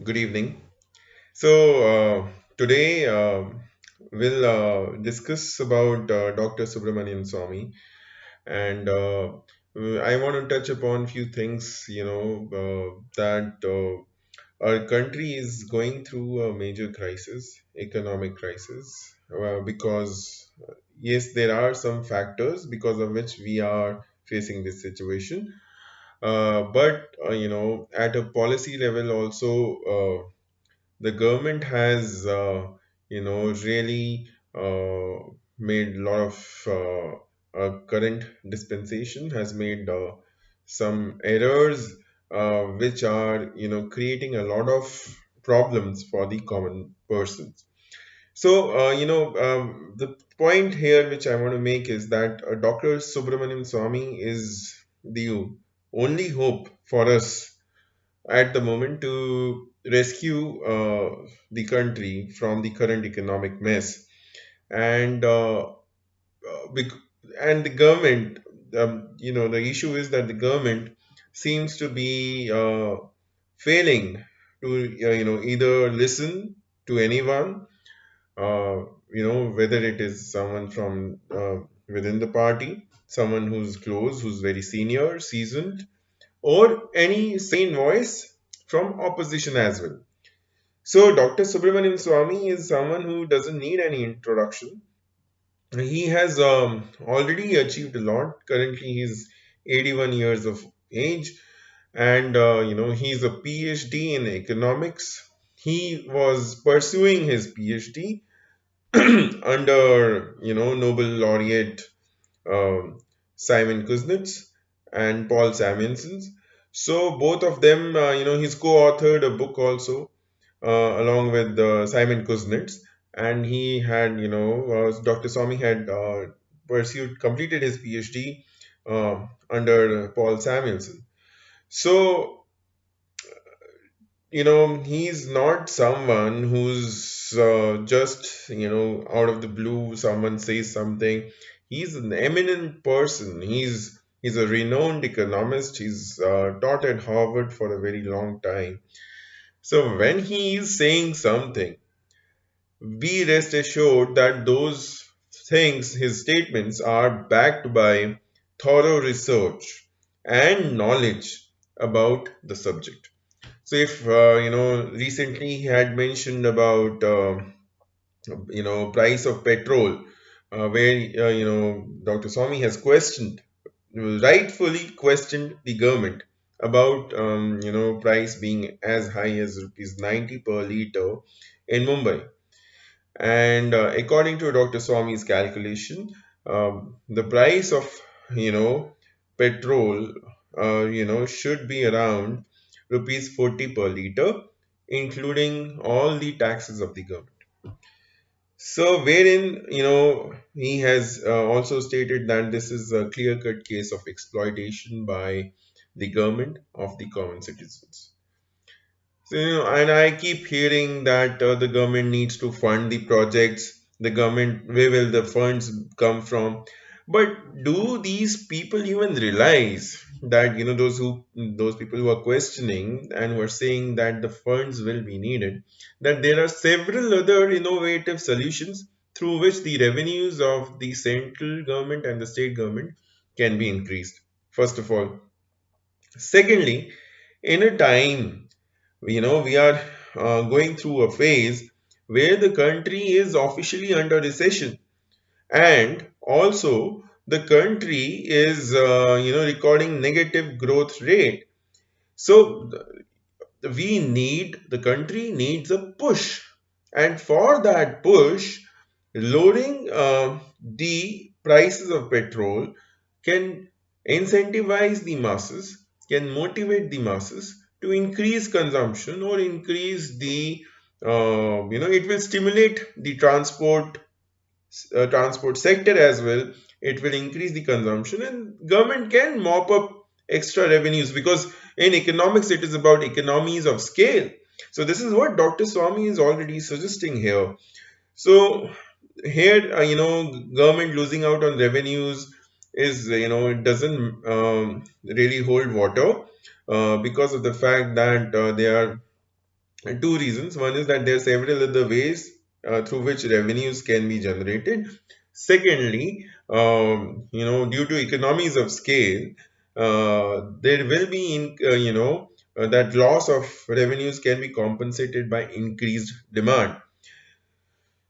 Good evening. So today we'll discuss about Dr. Subramanian Swamy, and I want to touch upon few things. That our country is going through a major crisis, economic crisis, because yes, there are some factors because of which we are facing this situation. But at a policy level also. The government has really made a lot of current dispensation has made some errors which are creating a lot of problems for the common persons. So the point here which I want to make is that Dr. Subramanian Swamy is the only hope for us at the moment to rescue the country from the current economic mess. And bec- and the government, the issue is that the government seems to be failing to either listen to anyone, uh, whether it is someone from within the party, someone who's close, who's very senior, seasoned, or any sane voice from opposition as well. So, Dr. Subramanian Swamy is someone who doesn't need any introduction. He has already achieved a lot. Currently, he's 81 years of age, and he's a PhD in economics. He was pursuing his PhD under Nobel laureate um, Simon Kuznets and Paul Samuelson. So both of them, he's co-authored a book also along with Simon Kuznets, and he had, Dr. Swamy had completed his PhD under Paul Samuelson. So he's not someone who's just out of the blue someone says something. He's an eminent person. He's a renowned economist. He's taught at Harvard for a very long time. So when he is saying something, be rest assured that those things, his statements, are backed by thorough research and knowledge about the subject. So if recently he had mentioned about price of petrol, where Dr. Swamy has questioned, rightfully questioned the government about price being as high as rupees 90 per liter in Mumbai. And according to Dr. Swamy's calculation, the price of you know petrol should be around rupees 40 per liter, including all the taxes of the government. So, wherein he has also stated that this is a clear-cut case of exploitation by the government of the common citizens. So, and I keep hearing that the government needs to fund the projects. The government, where will the funds come from? But do these people even realize that those people who are questioning and who are saying that the funds will be needed, that there are several other innovative solutions through which the revenues of the central government and the state government can be increased. First of all, secondly, in a time we are going through a phase where the country is officially under recession, and also the country is recording negative growth rate. So the country needs a push, and for that push, lowering the prices of petrol can incentivize the masses, can motivate the masses to increase consumption or increase the, it will stimulate the transport sector as well. It will increase the consumption, and government can mop up extra revenues, because in economics it is about economies of scale. So this is what Dr. Swamy is already suggesting here. So here, government losing out on revenues is, it doesn't really hold water because of the fact that they are And two reasons. One is that there are several other ways through which revenues can be generated. Secondly, due to economies of scale, there will be, that loss of revenues can be compensated by increased demand.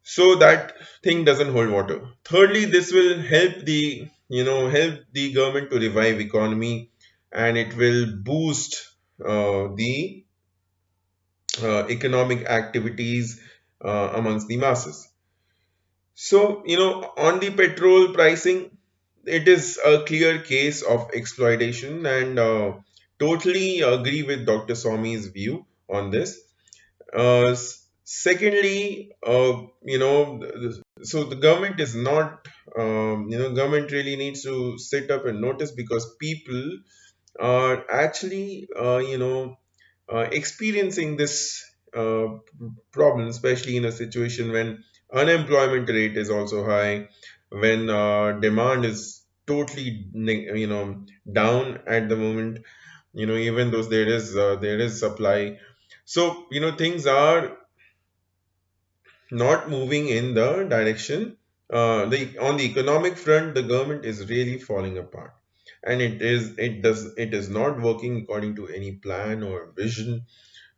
So that thing doesn't hold water. Thirdly, this will help the government to revive economy, and it will boost the economic activities amongst the masses. So, on the petrol pricing, it is a clear case of exploitation, and totally agree with Dr. Swamy's view on this. Secondly, so the government is not, government really needs to sit up and notice, because people are actually, experiencing this problem, especially in a situation when unemployment rate is also high, when demand is totally, down at the moment. Even though there is supply, so things are not moving in the direction. The On the economic front, the government is really falling apart, and it is not working according to any plan or vision.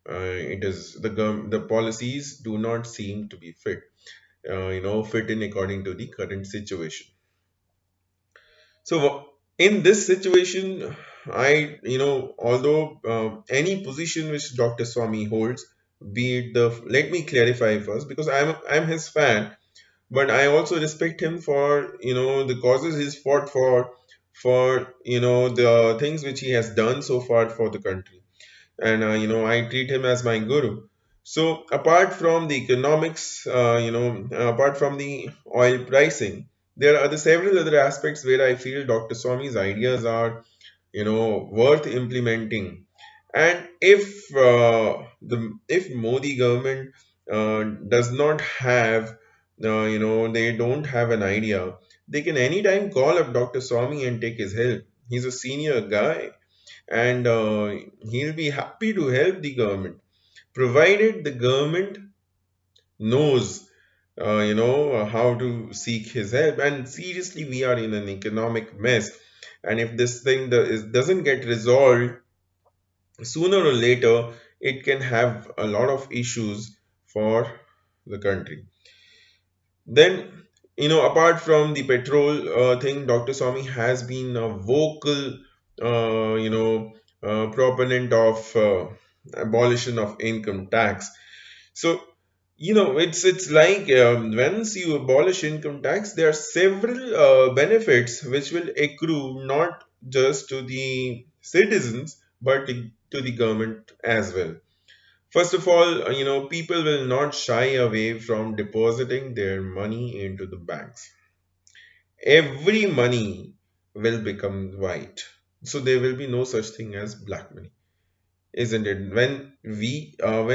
It is the policies do not seem to be fit in according to the current situation. So in this situation, although any position which Dr. Swamy holds, be it let me clarify first, because I'm his fan, but I also respect him for the causes he's fought for the things which he has done so far for the country, and I treat him as my guru. So apart from the economics, apart from the oil pricing, there are several other aspects where I feel Dr. Swami's ideas are worth implementing. And if Modi government does not have, they don't have an idea, they can anytime call up Dr. Swami and take his help. He's a senior guy, and he'll be happy to help the government, provided the government knows how to seek his help. And seriously, we are in an economic mess, and if this thing doesn't get resolved sooner or later, it can have a lot of issues for the country. Then, apart from the petrol thing, Dr. Swamy has been a vocal, proponent of abolition of income tax. So, it's like, once you abolish income tax, there are several benefits which will accrue not just to the citizens, but to the government as well. First of all, people will not shy away from depositing their money into the banks. Every money will become white. So there will be no such thing as black money, isn't it? When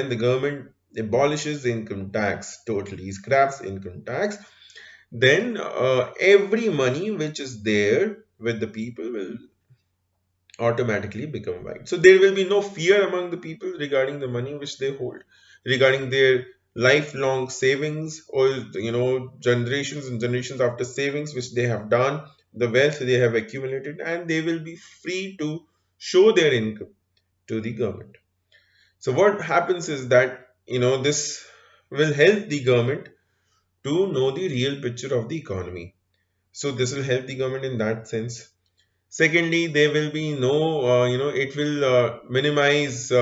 the government abolishes income tax, totally scraps income tax, then every money which is there with the people will automatically become white. So there will be no fear among the people regarding the money which they hold, regarding their lifelong savings, or generations and generations after savings which they have done, the wealth they have accumulated, and they will be free to show their income to the government. So what happens is that this will help the government to know the real picture of the economy. So this will help the government in that sense. Secondly, there will be no, it will minimize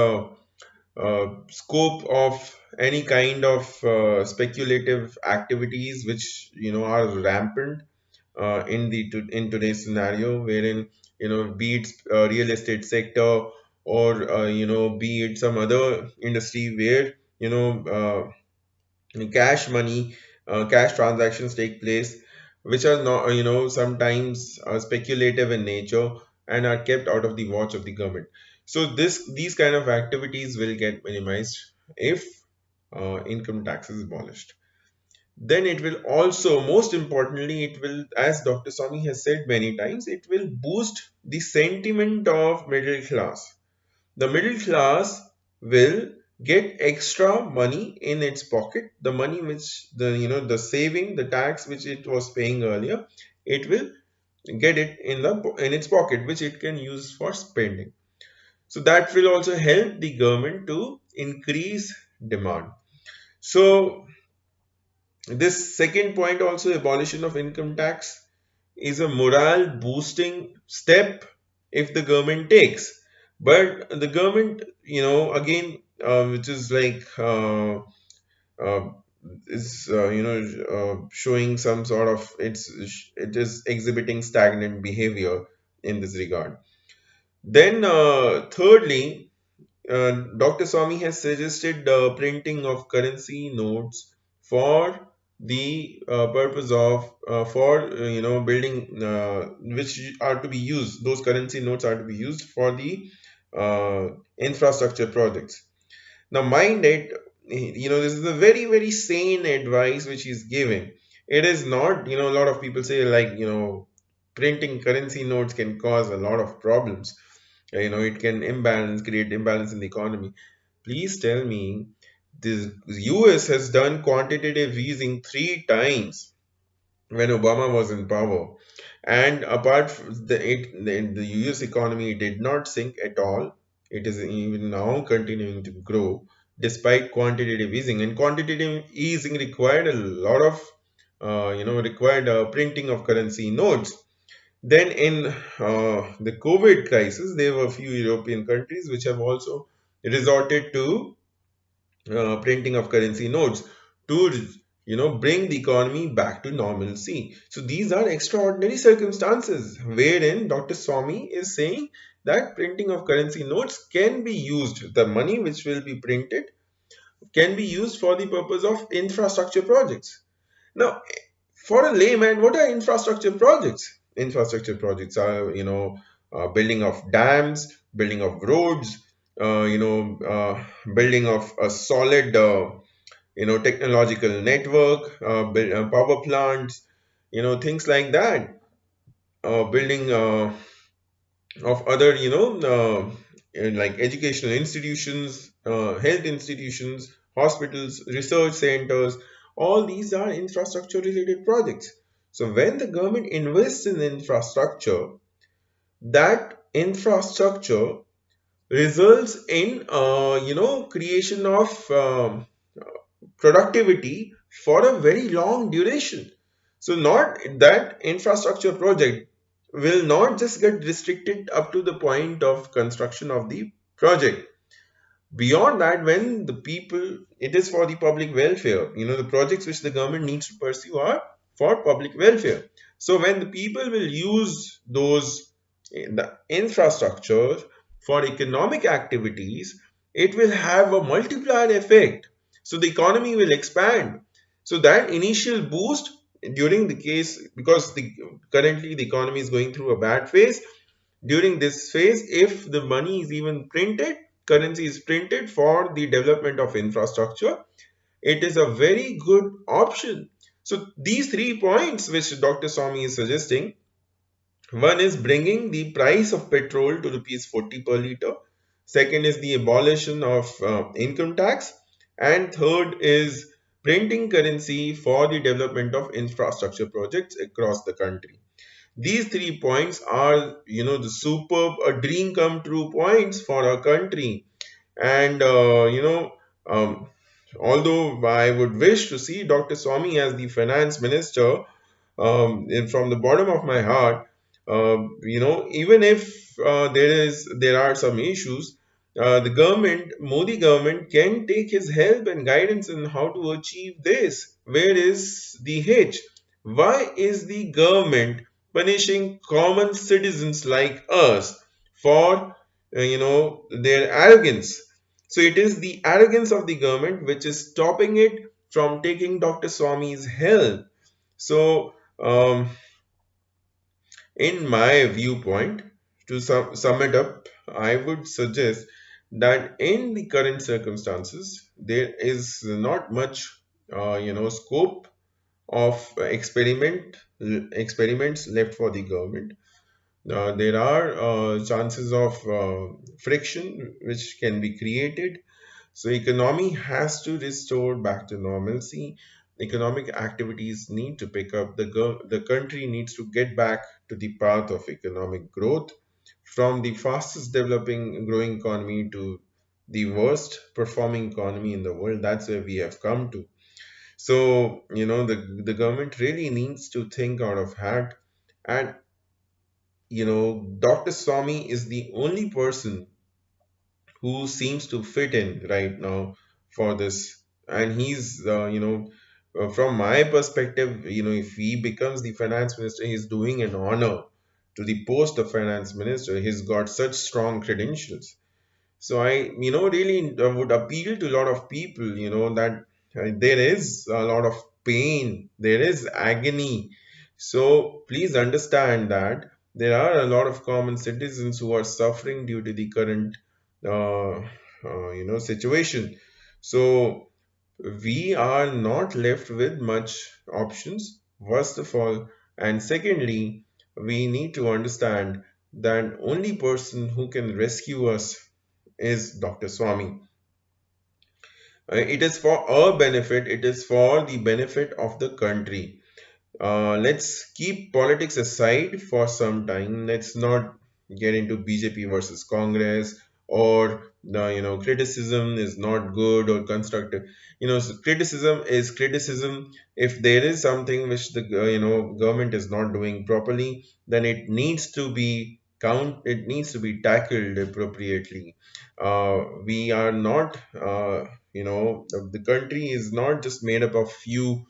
scope of any kind of speculative activities which are rampant in today's scenario, wherein be it real estate sector, or be it some other industry where cash transactions take place, which are not, sometimes speculative in nature, and are kept out of the watch of the government. So these kind of activities will get minimized if income tax is abolished. Then it will also, most importantly, it will, as Dr. Swamy has said many times, it will boost the sentiment of middle class. The middle class will get extra money in its pocket, the money which the saving, the tax which it was paying earlier, it will get it in its pocket, which it can use for spending. So that will also help the government to increase demand. So this second point also, abolition of income tax, is a morale boosting step if the government takes. But the government, again, which is like uh, is showing some sort of, it is exhibiting stagnant behavior in this regard. Then thirdly, Dr. Swamy has suggested the printing of currency notes for the purpose of for building, which are to be used. Those currency notes are to be used for the infrastructure projects. Now, mind it, this is a very, very sane advice which he's giving. It is not, a lot of people say, like, printing currency notes can cause a lot of problems. It can create imbalance in the economy. Please tell me, the US has done quantitative easing 3 times when Obama was in power. And apart from the US economy did not sink at all. It is even now continuing to grow despite quantitative easing. And quantitative easing required a lot of, required printing of currency notes. Then in the COVID crisis, there were a few European countries which have also resorted to printing of currency notes to bring the economy back to normalcy. So these are extraordinary circumstances wherein Dr. Swamy is saying that printing of currency notes can be used, the money which will be printed can be used for the purpose of infrastructure projects. Now, for a layman, what are infrastructure projects? Infrastructure projects are, building of dams, building of roads, building of a solid, technological network, power plants, things like that. Building of other, like educational institutions, health institutions, hospitals, research centers. All these are infrastructure related projects. So when the government invests in infrastructure, that infrastructure results in creation of productivity for a very long duration. So not that infrastructure project will not just get restricted up to the point of construction of the project. Beyond that, when the people, it is for the public welfare. The projects which the government needs to pursue are for public welfare. So when the people will use those, the infrastructure for economic activities, it will have a multiplier effect. So the economy will expand. So that initial boost during the case, because currently the economy is going through a bad phase, during this phase, if the money is even printed, currency is printed for the development of infrastructure, it is a very good option. So these 3 points which Dr. Swamy is suggesting, one is bringing the price of petrol to rupees 40 per liter. Second is the abolition of income tax. And third is printing currency for the development of infrastructure projects across the country. These 3 points are, the superb, a dream come true points for our country. And, um, although I would wish to see Dr. Swamy as the finance minister, and from the bottom of my heart, even if there are some issues, the government, Modi government, can take his help and guidance in how to achieve this. Where is the hitch? Why is the government punishing common citizens like us for their arrogance? So it is the arrogance of the government which is stopping it from taking Dr. Swamy's help. So, in my viewpoint, to sum it up, I would suggest that in the current circumstances, there is not much, scope of experiments left for the government. There are chances of friction which can be created. So economy has to restore back to normalcy. Economic activities need to pick up. The country needs to get back to the path of economic growth, from the fastest developing growing economy to the worst performing economy in the world. That's where we have come to. So, the government really needs to think out of hat. And, Dr. Swamy is the only person who seems to fit in right now for this. And he's, from my perspective, if he becomes the finance minister, he's doing an honor to the post of finance minister. He's got such strong credentials. So I, really would appeal to a lot of people, that there is a lot of pain, there is agony. So please understand that there are a lot of common citizens who are suffering due to the current, uh, situation. So we are not left with much options, first of all. And secondly, we need to understand that only person who can rescue us is Dr. Swamy. It is for our benefit, it is for the benefit of the country. Let's keep politics aside for some time. Let's not get into BJP versus Congress, or the criticism is not good or constructive. Criticism is criticism. If there is something which the government is not doing properly, then it needs to be tackled appropriately. We are not the country is not just made up of few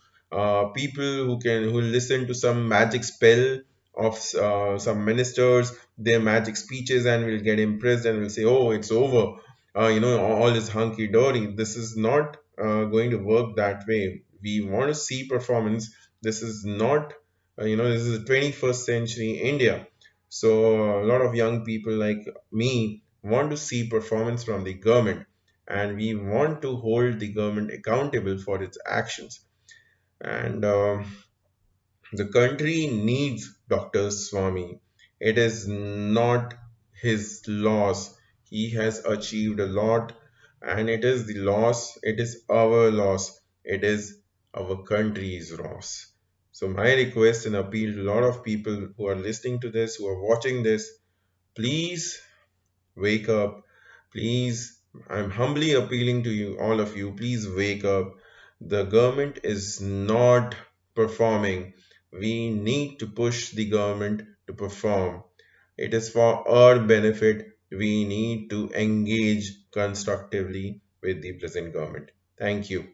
people who listen to some magic spell of some ministers, their magic speeches, and will get impressed and will say, "Oh, it's over. All is hunky dory." This is not going to work that way. We want to see performance. This is not, this is the 21st century India. So a lot of young people like me want to see performance from the government, and we want to hold the government accountable for its actions. And the country needs Dr. Swamy. It is not his loss. He has achieved a lot, and it is the loss, it is our loss, it is our country's loss. So, my request and appeal to a lot of people who are listening to this, who are watching this, please wake up. Please, I'm humbly appealing to you, all of you, please wake up. The government is not performing. We need to push the government to perform. It is for our benefit. We need to engage constructively with the present government. Thank you.